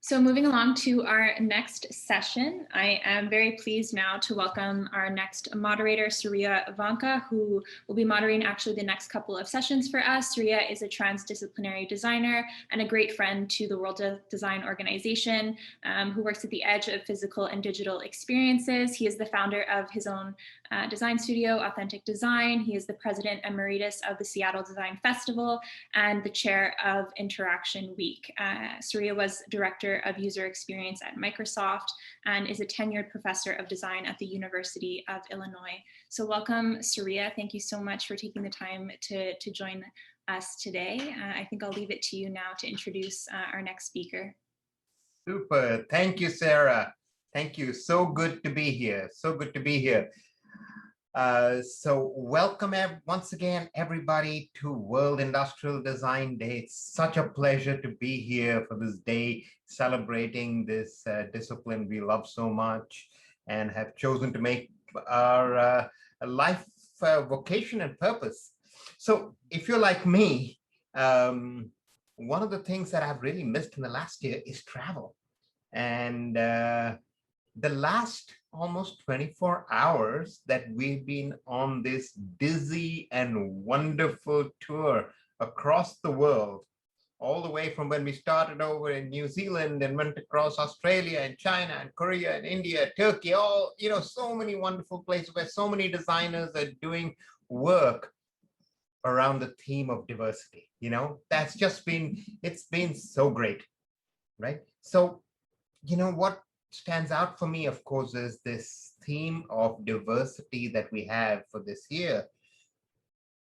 So moving along to our next session, I am very pleased now to welcome our next moderator, Surya Vanka, who will be moderating actually the next couple of sessions for us. Surya is a transdisciplinary designer and a great friend to the World Design Organization, who works at the edge of physical and digital experiences. He is the founder of his own design studio, Authentic Design. He is the president emeritus of the Seattle Design Festival and the chair of Interaction Week. Surya was director of user experience at Microsoft and is a tenured professor of design at the University of Illinois. So welcome, Surya. Thank you so much for taking the time to join us today. I think I'll leave it to you now to introduce our next speaker. Super. Thank you, Sarah. Thank you. So good to be here. So good to be here. So welcome once again, everybody, to World Industrial Design Day. It's such a pleasure to be here for this day, celebrating this discipline we love so much and have chosen to make our life vocation and purpose. So if you're like me, one of the things that I've really missed in the last year is travel. And the last almost 24 hours that we've been on this dizzy and wonderful tour across the world, all the way from when we started over in New Zealand and went across Australia and China and Korea and India, Turkey, all, so many wonderful places where so many designers are doing work around the theme of diversity. That's just it's been so great, right? So, what stands out for me, of course, is this theme of diversity that we have for this year.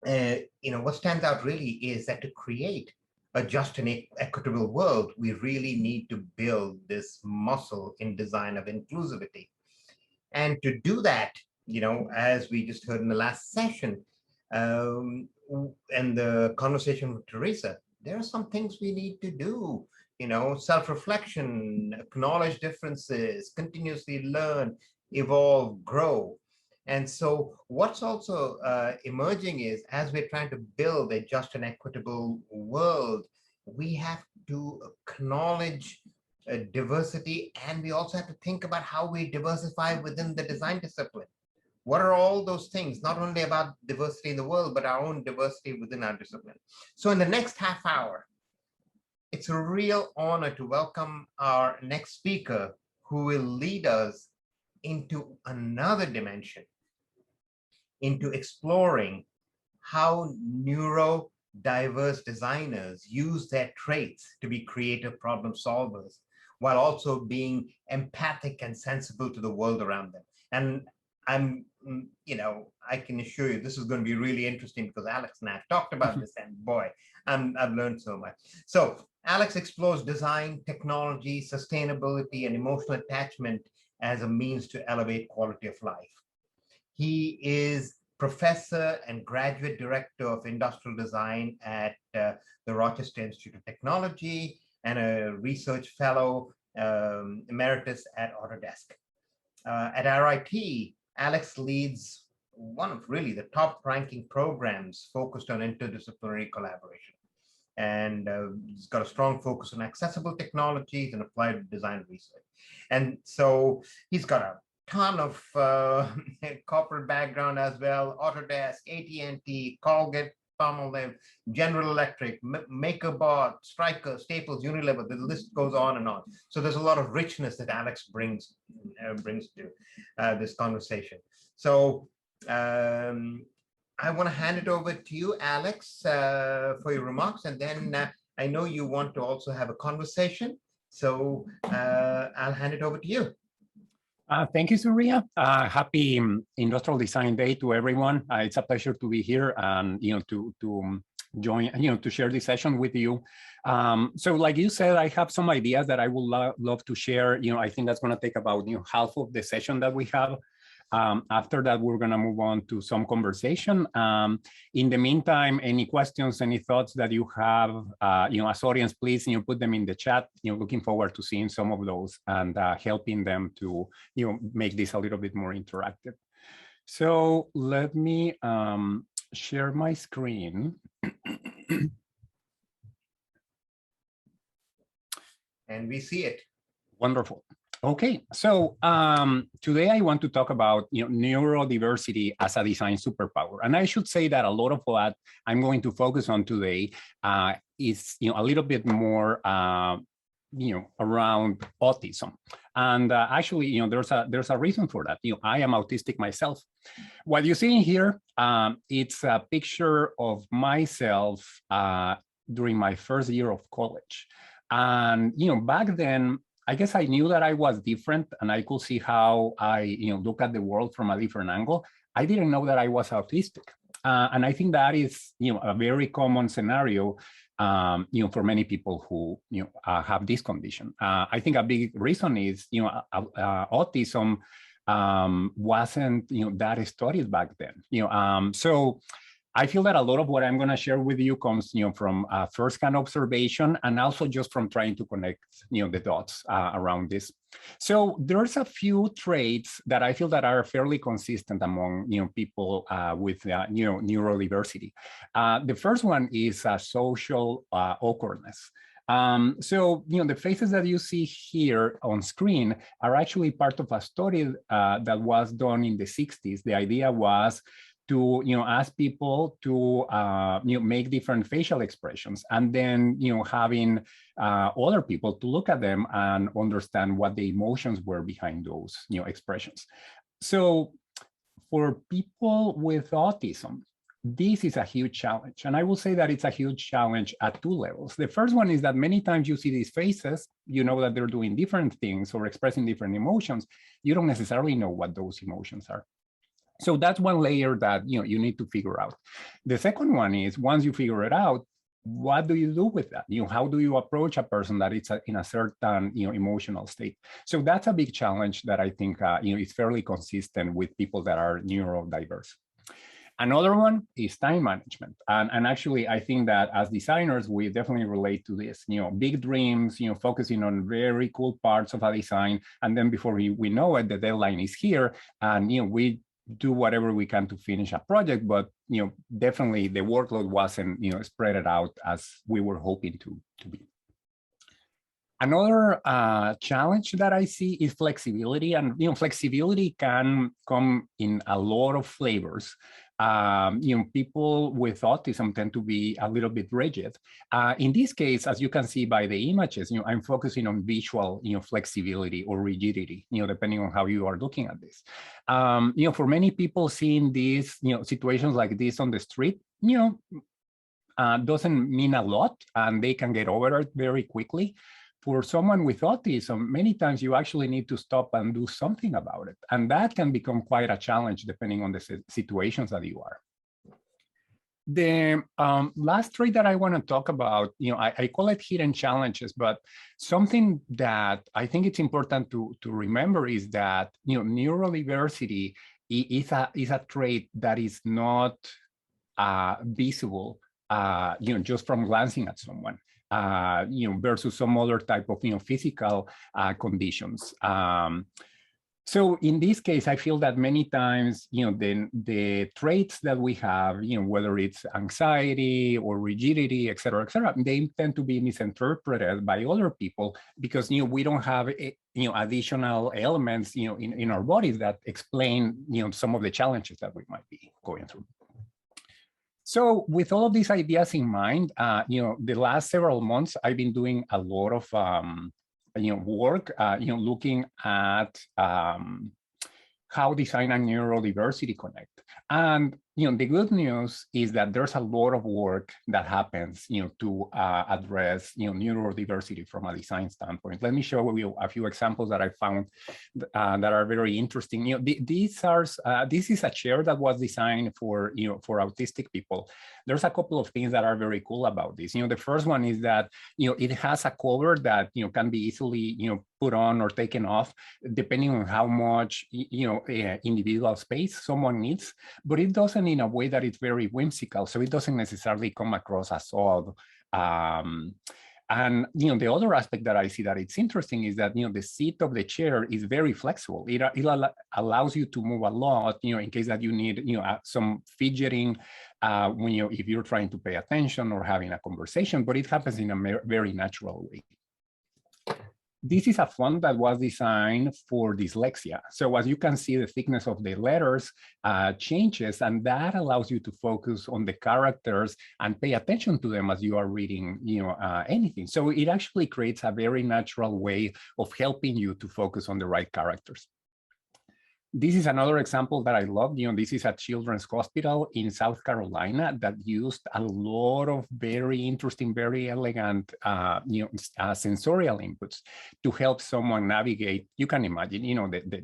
What stands out really is that to create a just and equitable world, we really need to build this muscle in design of inclusivity. And to do that, as we just heard in the last session, and the conversation with Teresa, there are some things we need to do. Self-reflection, acknowledge differences, continuously learn, evolve, grow. And so what's also emerging is, as we're trying to build a just and equitable world, we have to acknowledge diversity, and we also have to think about how we diversify within the design discipline. What are all those things, not only about diversity in the world, but our own diversity within our discipline? So in the next half hour, it's a real honor to welcome our next speaker, who will lead us into another dimension, into exploring how neurodiverse designers use their traits to be creative problem solvers, while also being empathic and sensible to the world around them. And I can assure you this is going to be really interesting, because Alex and I have talked about this, and boy, I've learned so much. So Alex explores design, technology, sustainability, and emotional attachment as a means to elevate quality of life. He is professor and graduate director of industrial design at the Rochester Institute of Technology, and a research fellow emeritus at Autodesk. At RIT, Alex leads one of really the top-ranking programs focused on interdisciplinary collaboration. And he's got a strong focus on accessible technologies and applied design research. And so he's got a ton of corporate background as well: Autodesk, AT&T, Colgate, Palmolive, General Electric, MakerBot, Stryker, Staples, Unilever. The list goes on and on. So there's a lot of richness that Alex brings to this conversation. So I want to hand it over to you, Alex, for your remarks, and then I know you want to also have a conversation. So I'll hand it over to you. Thank you, Surya. Happy Industrial Design Day to everyone. It's a pleasure to be here and to join, to share this session with you. So like you said, I have some ideas that I would love to share. I think that's going to take about half of the session that we have. After that, we're going to move on to some conversation. In the meantime, any questions, any thoughts that you have, as audience, please, put them in the chat. Looking forward to seeing some of those and helping them to, make this a little bit more interactive. So let me share my screen. and we see it. Wonderful. Okay, so today I want to talk about neurodiversity as a design superpower, and I should say that a lot of what I'm going to focus on today is a little bit more around autism, and actually there's a reason for that. I am autistic myself. What you see in here, it's a picture of myself during my first year of college, and back then, I guess I knew that I was different and I could see how I look at the world from a different angle. I didn't know that I was autistic. And I think that is a very common scenario for many people who have this condition. I think a big reason is autism wasn't that studied back then. So I feel that a lot of what I'm going to share with you comes, from first-hand observation and also just from trying to connect, the dots around this. So there's a few traits that I feel that are fairly consistent among, people with, neurodiversity. The first one is social awkwardness. So, the faces that you see here on screen are actually part of a study that was done in the 60s. The idea was to ask people to make different facial expressions, and then having other people to look at them and understand what the emotions were behind those expressions. So for people with autism, this is a huge challenge, and I will say that it's a huge challenge at two levels. The first one is that many times you see these faces, you know that they're doing different things or expressing different emotions. You don't necessarily know what those emotions are. So that's one layer that you need to figure out. The second one is, once you figure it out, what do you do with that? How do you approach a person that is in a certain emotional state? So that's a big challenge that I think is fairly consistent with people that are neurodiverse. Another one is time management. And actually, I think that as designers, we definitely relate to this, big dreams, focusing on very cool parts of a design. And then before we know it, the deadline is here. And, we do whatever we can to finish a project, but definitely the workload wasn't spread it out as we were hoping to be. Another challenge that I see is flexibility, and flexibility can come in a lot of flavors. People with autism tend to be a little bit rigid. In this case, as you can see by the images, I'm focusing on visual, flexibility or rigidity, depending on how you are looking at this. For many people, seeing these, situations like this on the street, doesn't mean a lot, and they can get over it very quickly. For someone with autism, many times you actually need to stop and do something about it. And that can become quite a challenge depending on the situations that you are. The last trait that I want to talk about, I call it hidden challenges, but something that I think it's important to remember is that, neurodiversity is a trait that is not visible, just from glancing at someone. Versus some other type of physical conditions. So in this case, I feel that many times the traits that we have, whether it's anxiety or rigidity, et cetera, they tend to be misinterpreted by other people because we don't have additional elements in our bodies that explain some of the challenges that we might be going through. So with all of these ideas in mind, the last several months, I've been doing a lot of, work, looking at how design and neurodiversity connect. And, the good news is that there's a lot of work that happens, to address, neurodiversity from a design standpoint. Let me show you a few examples that I found that are very interesting. This is a chair that was designed for, for autistic people. There's a couple of things that are very cool about this. The first one is that, it has a cover that, can be easily, put on or taken off, depending on how much, individual space someone needs, but it doesn't in a way that it's very whimsical. So it doesn't necessarily come across as odd. And the other aspect that I see that it's interesting is that the seat of the chair is very flexible. It allows you to move a lot, in case that you need some fidgeting when if you're trying to pay attention or having a conversation, but it happens in a very natural way. This is a font that was designed for dyslexia. So as you can see, the thickness of the letters changes, and that allows you to focus on the characters and pay attention to them as you are reading, anything. So it actually creates a very natural way of helping you to focus on the right characters. This is another example that I love. This is a children's hospital in South Carolina that used a lot of very interesting, very elegant, sensorial inputs to help someone navigate. You can imagine,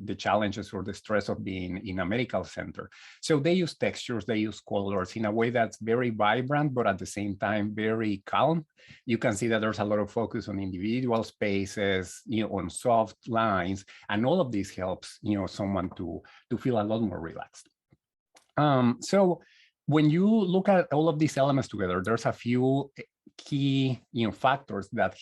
the challenges or the stress of being in a medical center. So they use textures, they use colors in a way that's very vibrant, but at the same time, very calm. You can see that there's a lot of focus on individual spaces, on soft lines, and all of this helps, someone to feel a lot more relaxed. So when you look at all of these elements together, there's a few key factors that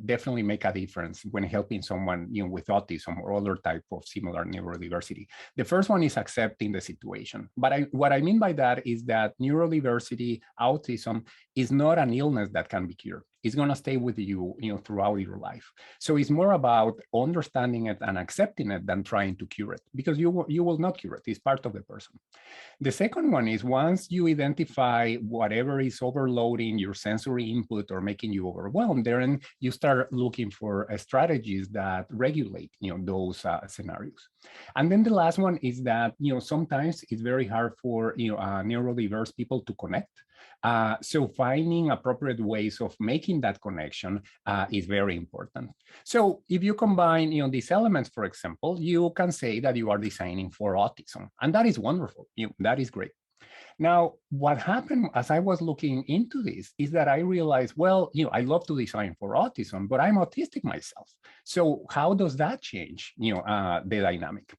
definitely make a difference when helping someone with autism or other type of similar neurodiversity. The first one is accepting the situation. But what I mean by that is that neurodiversity, autism, is not an illness that can be cured. It's going to stay with you, throughout your life. So it's more about understanding it and accepting it than trying to cure it, because you will not cure it. It's part of the person. The second one is, once you identify whatever is overloading your sensory input or making you overwhelmed, then you start looking for strategies that regulate, those scenarios. And then the last one is that, sometimes it's very hard for, neurodiverse people to connect. So finding appropriate ways of making that connection is very important. So if you combine these elements, for example, you can say that you are designing for autism, and that is wonderful. That is great. Now, what happened as I was looking into this is that I realized, well, I love to design for autism, but I'm autistic myself. So how does that change, the dynamic?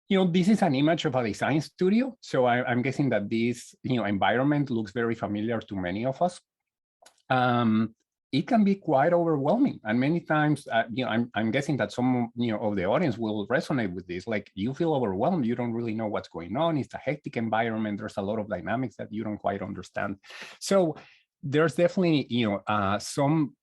This is an image of a design studio. So I'm guessing that this, environment looks very familiar to many of us. It can be quite overwhelming. And many times, I'm guessing that some, of the audience will resonate with this. Like, you feel overwhelmed, you don't really know what's going on. It's a hectic environment. There's a lot of dynamics that you don't quite understand. So there's definitely, some,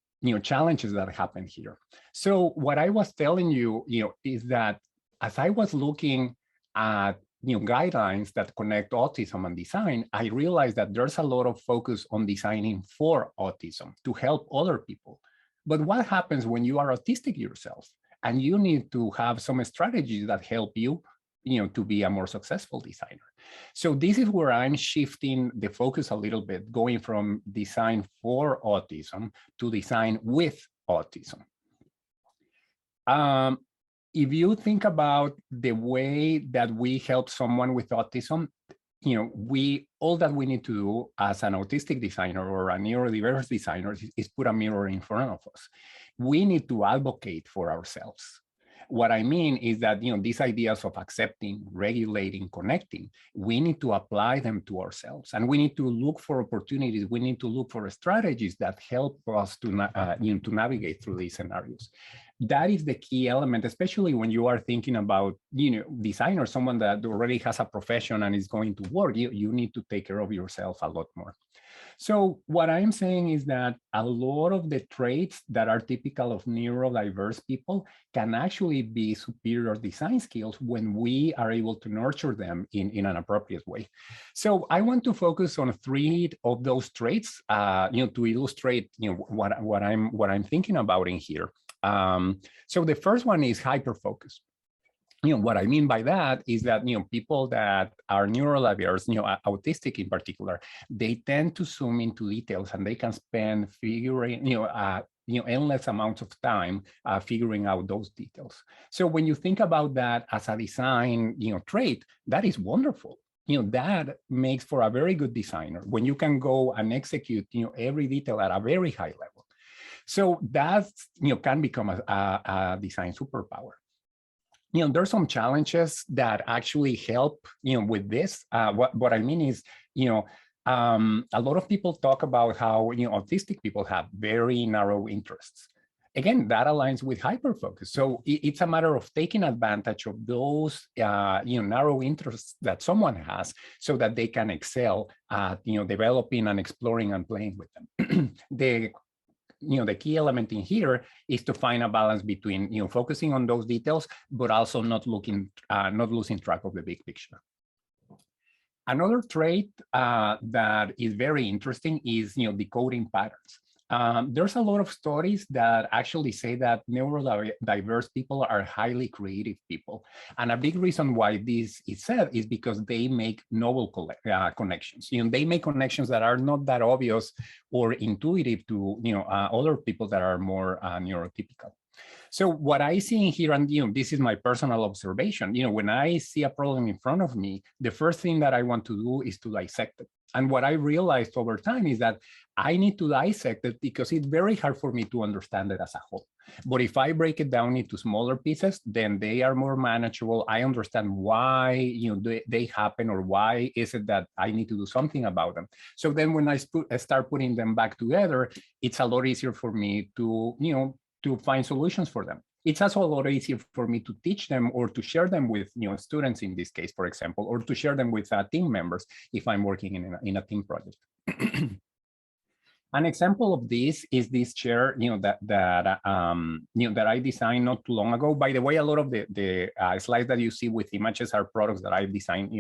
challenges that happen here. So what I was telling you, is that as I was looking at guidelines that connect autism and design, I realized that there's a lot of focus on designing for autism to help other people. But what happens when you are autistic yourself and you need to have some strategies that help you, to be a more successful designer? So this is where I'm shifting the focus a little bit, going from design for autism to design with autism. If you think about the way that we help someone with autism, all that we need to do as an autistic designer or a neurodiverse designer is put a mirror in front of us. We need to advocate for ourselves. What I mean is that, these ideas of accepting, regulating, connecting, we need to apply them to ourselves, and we need to look for opportunities. We need to look for strategies that help us to navigate through these scenarios. That is the key element, especially when you are thinking about, designer, someone that already has a profession and is going to work. You need to take care of yourself a lot more. So what I'm saying is that a lot of the traits that are typical of neurodiverse people can actually be superior design skills when we are able to nurture them in an appropriate way. So I want to focus on 3 of those traits, to illustrate, what I'm thinking about in here. So the first one is hyperfocus. What I mean by that is that, people that are neurodiverse, autistic in particular, they tend to zoom into details, and they can spend figuring, endless amounts of time figuring out those details. So when you think about that as a design, trait, that is wonderful. That makes for a very good designer when you can go and execute, every detail at a very high level. So that, can become a design superpower. There's some challenges that actually help, with this. What I mean is, a lot of people talk about how, autistic people have very narrow interests. Again, that aligns with hyperfocus. So it's a matter of taking advantage of those, narrow interests that someone has so that they can excel at, developing and exploring and playing with them. the key element in here is to find a balance between, focusing on those details, but also not losing track of the big picture. Another trait that is very interesting is, decoding patterns. There's a lot of studies that actually say that neurodiverse people are highly creative people. And a big reason why this is said is because they make novel connections. They make connections that are not that obvious or intuitive to, other people that are more neurotypical. So what I see in here, and this is my personal observation, when I see a problem in front of me, the first thing that I want to do is to dissect it. And what I realized over time is that I need to dissect it because it's very hard for me to understand it as a whole. But if I break it down into smaller pieces, then they are more manageable. I understand why they happen, or why is it that I need to do something about them. So then when I start putting them back together, it's a lot easier for me to find solutions for them. It's also a lot easier for me to teach them or to share them with students in this case, for example, or to share them with team members if I'm working in a team project. An example of this is this chair, that I designed not too long ago. By the way, a lot of the slides that you see with images are products that I've designed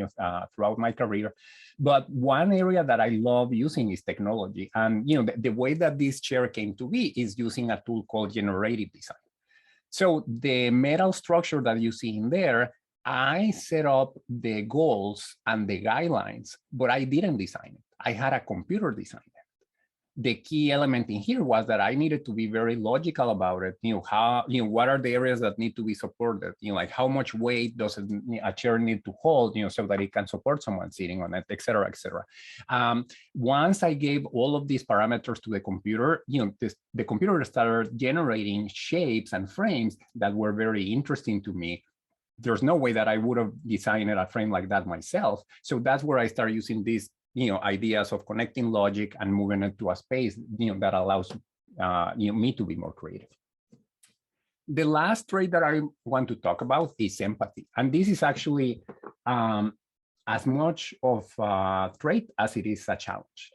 throughout my career. But one area that I love using is technology. And the way that this chair came to be is using a tool called generative design. So the metal structure that you see in there, I set up the goals and the guidelines, but I didn't design it. I had a computer design it. The key element in here was that I needed to be very logical about it. What are the areas that need to be supported? Like how much weight does a chair need to hold, so that it can support someone sitting on it, et cetera, et cetera. Once I gave all of these parameters to the computer, the computer started generating shapes and frames that were very interesting to me. There's no way that I would have designed a frame like that myself. So that's where I started using these ideas of connecting logic and moving it to a space, that allows me to be more creative. The last trait that I want to talk about is empathy. And this is actually as much of a trait as it is a challenge.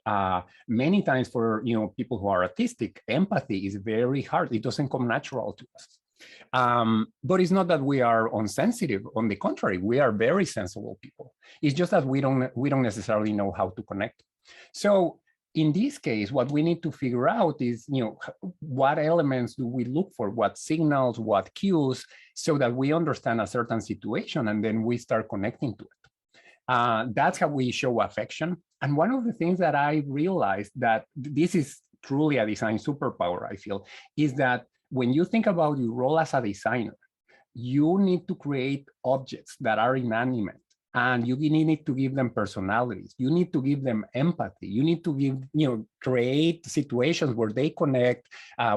Many times for people who are autistic, empathy is very hard. It doesn't come natural to us. But it's not that we are insensitive. On the contrary, we are very sensible people. It's just that we don't necessarily know how to connect. So in this case, what we need to figure out is, what elements do we look for, what signals, what cues, so that we understand a certain situation and then we start connecting to it. That's how we show affection. And one of the things that I realized, that this is truly a design superpower, I feel, is that when you think about your role as a designer, you need to create objects that are inanimate, and you need to give them personalities. You need to give them empathy. You need to create situations where they connect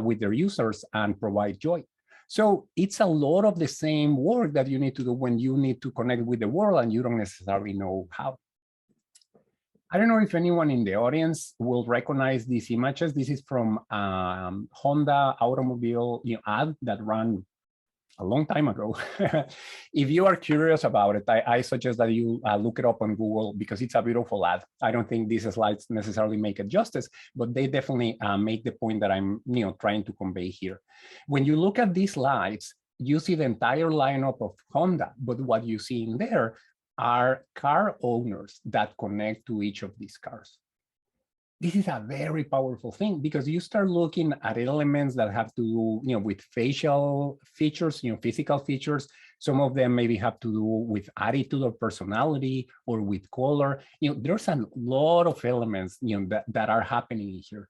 with their users and provide joy. So it's a lot of the same work that you need to do when you need to connect with the world and you don't necessarily know how. I don't know if anyone in the audience will recognize these images. This is from Honda automobile ad that ran a long time ago. If you are curious about it, I suggest that you look it up on Google, because it's a beautiful ad. I don't think these slides necessarily make it justice, but they definitely make the point that I'm trying to convey here. When you look at these slides, you see the entire lineup of Honda, but what you see in there are car owners that connect to each of these cars. This is a very powerful thing, because you start looking at elements that have to do with facial features, physical features. Some of them maybe have to do with attitude or personality, or with color. There's a lot of elements that are happening here.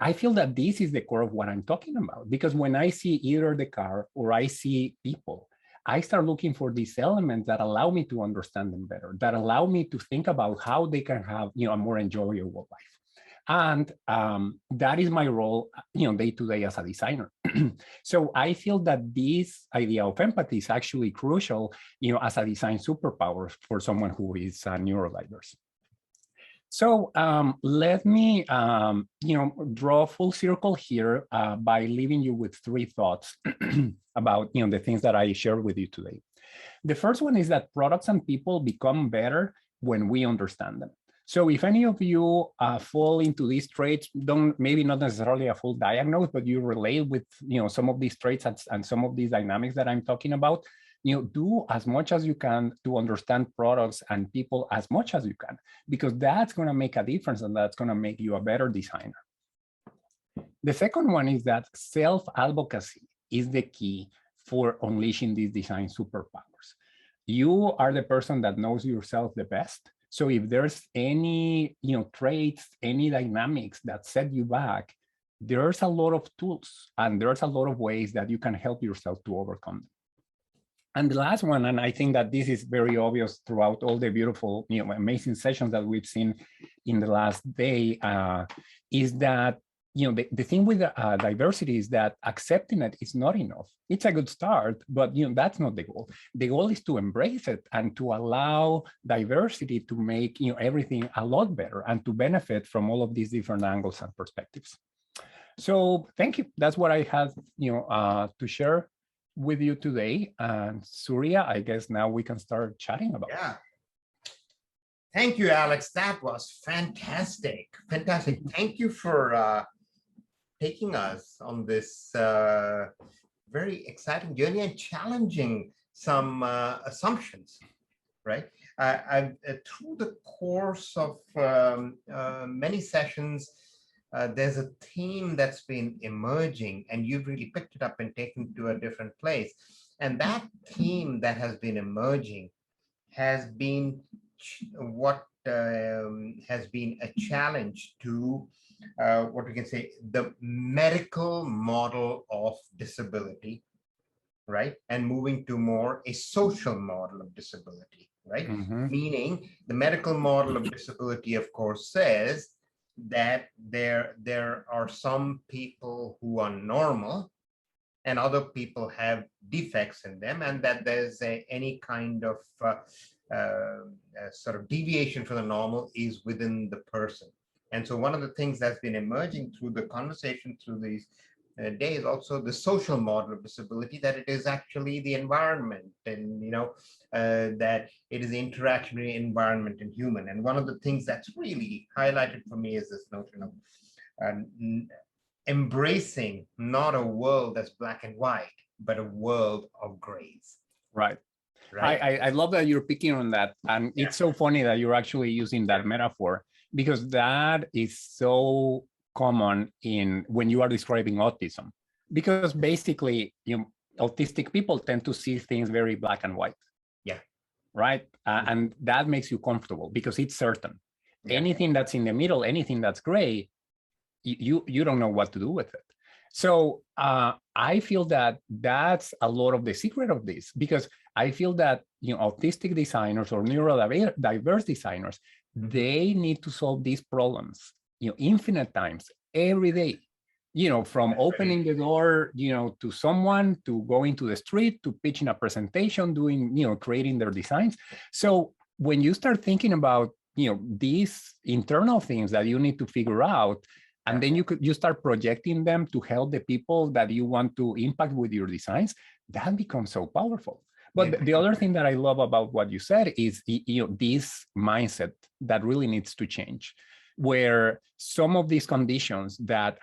I feel that this is the core of what I'm talking about, because when I see either the car or I see people, I start looking for these elements that allow me to understand them better, that allow me to think about how they can have a more enjoyable life. And that is my role day to day as a designer. So I feel that this idea of empathy is actually crucial as a design superpower for someone who is neurodiverse. So let me draw a full circle here by leaving you with three thoughts about the things that I shared with you today. The first one is that products and people become better when we understand them. So if any of you fall into these traits, don't, maybe not necessarily a full diagnose, but you relate with, some of these traits and some of these dynamics that I'm talking about, do as much as you can to understand products and people as much as you can, because that's going to make a difference and that's going to make you a better designer. The second one is that self-advocacy is the key for unleashing these design superpowers. You are the person that knows yourself the best. So if there's any traits, any dynamics that set you back, there's a lot of tools and there's a lot of ways that you can help yourself to overcome them. And the last one, and I think that this is very obvious throughout all the beautiful, amazing sessions that we've seen in the last day, is that the thing with diversity is that accepting it is not enough. It's a good start, but that's not the goal. The goal is to embrace it and to allow diversity to make everything a lot better and to benefit from all of these different angles and perspectives. So thank you. That's what I had to share with you today. And Surya, I guess now we can start chatting about it. Thank you, Alex. That was fantastic. Fantastic. Thank you for taking us on this very exciting journey and challenging some assumptions, right? Through the course of many sessions, there's a theme that's been emerging, and you've really picked it up and taken it to a different place. And that theme that has been emerging has been what has been a challenge to what we can say, the medical model of disability, right? And moving to more a social model of disability, right? Meaning the medical model of disability, of course, says that there are some people who are normal and other people have defects in them, and that there's any kind of sort of deviation from the normal is within the person. And so one of the things that's been emerging through the conversation through these days, also the social model of disability, that it is actually the environment, and that it is the interactionary environment in human. And one of the things that's really highlighted for me is this notion of embracing not a world that's black and white, but a world of grays. Right. I love that you're picking on that. And it's so funny that you're actually using that metaphor, because that is so common when you are describing autism, because basically autistic people tend to see things very black and white. Right. And that makes you comfortable because it's certain. Anything that's in the middle, anything that's gray, you don't know what to do with it. So I feel that that's a lot of the secret of this, because I feel that autistic designers or neurodiverse designers, they need to solve these problems infinite times every day, from opening the door to someone, to going to the street, to pitching a presentation, doing creating their designs. So when you start thinking about these internal things that you need to figure out, and then you start projecting them to help the people that you want to impact with your designs, that becomes so powerful. But the other thing that I love about what you said is this mindset that really needs to change, where some of these conditions that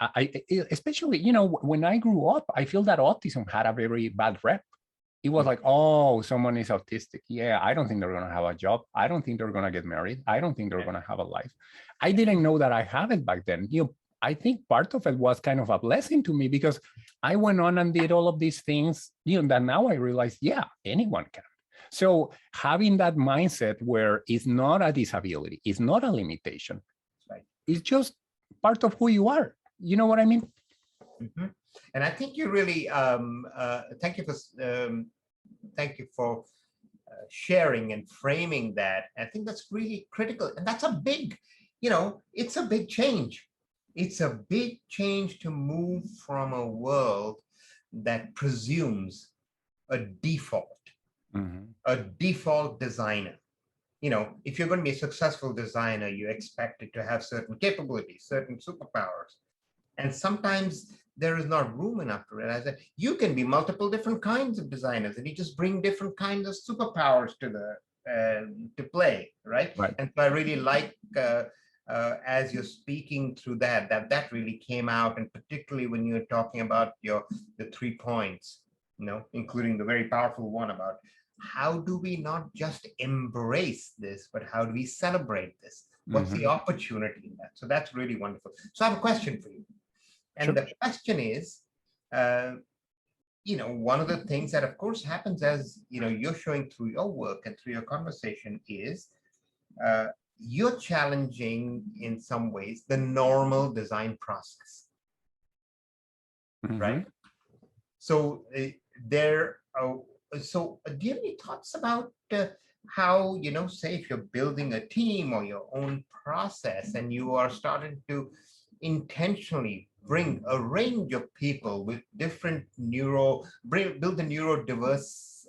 especially, when I grew up, I feel that autism had a very bad rep. It was like, oh, someone is autistic. Yeah, I don't think they're going to have a job. I don't think they're going to get married. I don't think they're going to have a life. I didn't know that I had it back then. I think part of it was kind of a blessing to me, because I went on and did all of these things, that now I realize, anyone can. So having that mindset where it's not a disability, it's not a limitation, it's just part of who you are. You know what I mean? And I think you really, thank you for sharing and framing that. I think that's really critical. And that's a big, it's a big change. It's a big change to move from a world that presumes a default designer. If you're going to be a successful designer, you expect it to have certain capabilities, certain superpowers. And sometimes there is not room enough to realize that you can be multiple different kinds of designers, and you just bring different kinds of superpowers to the to play, right? Right. And so I really like as you're speaking through that really came out, and particularly when you're talking about the 3 points, including the very powerful one about how do we not just embrace this, but how do we celebrate this? What's the opportunity in that? So that's really wonderful. So I have a question for you. And Sure. the question is, one of the things that of course happens as, you're showing through your work and through your conversation is you're challenging in some ways the normal design process, right? So so do you have any thoughts about how, say if you're building a team or your own process and you are starting to intentionally bring a range of people with different build a neurodiverse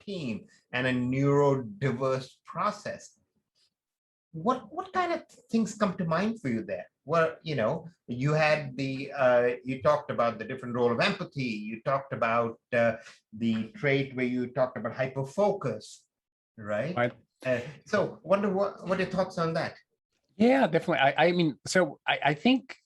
team and a neurodiverse process, what kind of things come to mind for you there? Well, you had you talked about the different role of empathy. You talked about the trait where you talked about hyperfocus, right? So wonder what are your thoughts on that? Yeah, definitely. I mean, so I think,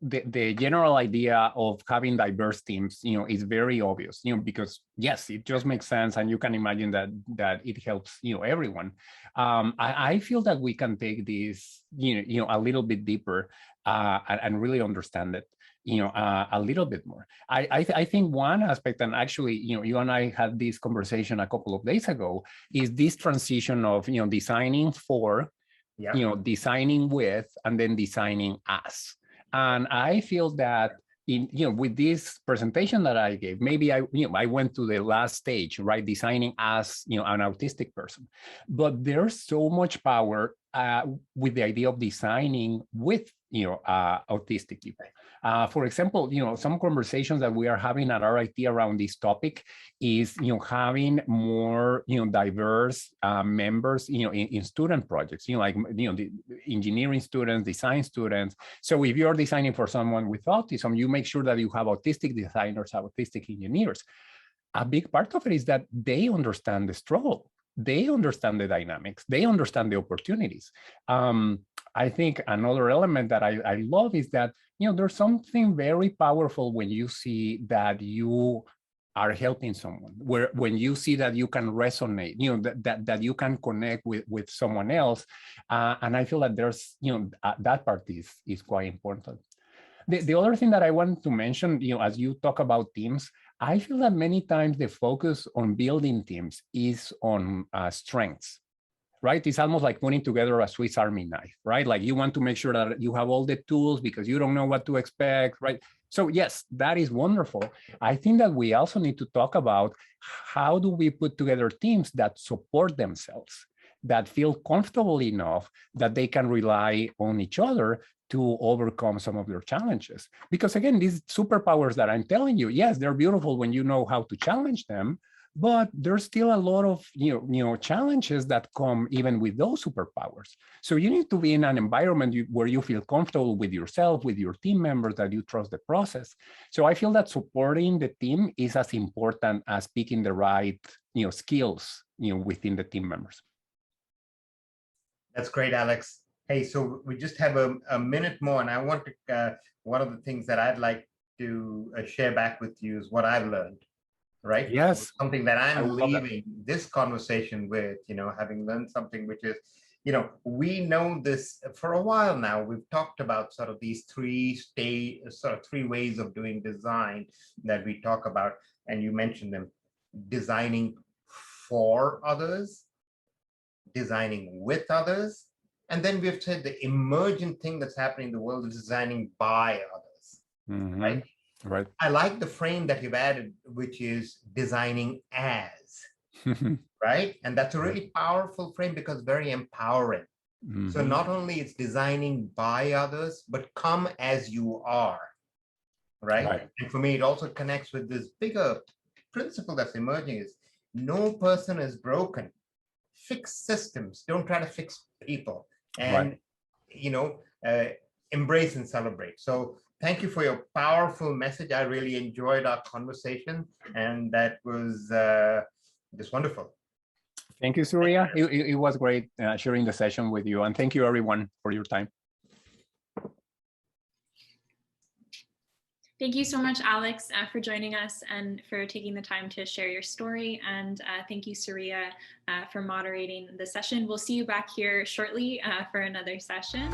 the general idea of having diverse teams, is very obvious, because yes, it just makes sense. And you can imagine that it helps, everyone. I feel that we can take this, a little bit deeper and really understand it, a little bit more. I think one aspect, and actually, you and I had this conversation a couple of days ago, is this transition of, designing for, designing with, and then designing as. And I feel that with this presentation that I gave, maybe I went to the last stage, right? Designing as, an autistic person, but there's so much power with the idea of designing with, autistic people. For example, some conversations that we are having at RIT around this topic is, having more, diverse members, in student projects, like, the engineering students, design students. So if you're designing for someone with autism, you make sure that you have autistic designers, autistic engineers. A big part of it is that they understand the struggle. They understand the dynamics. They understand the opportunities. I think another element that I love is that, there's something very powerful when you see that you are helping someone, when you see that you can resonate, that you can connect with someone else. And I feel that there's, that part is quite important. The other thing that I want to mention, as you talk about teams, I feel that many times the focus on building teams is on strengths, right? It's almost like putting together a Swiss Army knife, right? Like you want to make sure that you have all the tools because you don't know what to expect, right? So yes, that is wonderful. I think that we also need to talk about how do we put together teams that support themselves, that feel comfortable enough that they can rely on each other to overcome some of their challenges. Because again, these superpowers that I'm telling you, yes, they're beautiful when you know how to challenge them, but there's still a lot of challenges that come even with those superpowers. So you need to be in an environment where you feel comfortable with yourself, with your team members, that you trust the process. So I feel that supporting the team is as important as picking the right skills within the team members. That's great, Alex. Hey, so we just have a minute more, and I want to, one of the things that I'd like to share back with you is what I've learned, right? Yes. Something that I'm leaving this conversation with, having learned something, which is, we know this for a while now. We've talked about sort of these three ways of doing design that we talk about, and you mentioned them: designing for others, designing with others, and then we've said the emergent thing that's happening in the world is designing by others, right? Right. I like the frame that you've added, which is designing as, right? And that's a really powerful frame because very empowering. So not only it's designing by others, but come as you are, right? And for me, it also connects with this bigger principle that's emerging is no person is broken. Fix systems, don't try to fix people. And, embrace and celebrate. So thank you for your powerful message. I really enjoyed our conversation, and that was just wonderful. Thank you, Surya. It was great sharing the session with you. And thank you, everyone, for your time. Thank you so much, Alex, for joining us and for taking the time to share your story. And thank you, Surya, for moderating the session. We'll see you back here shortly for another session.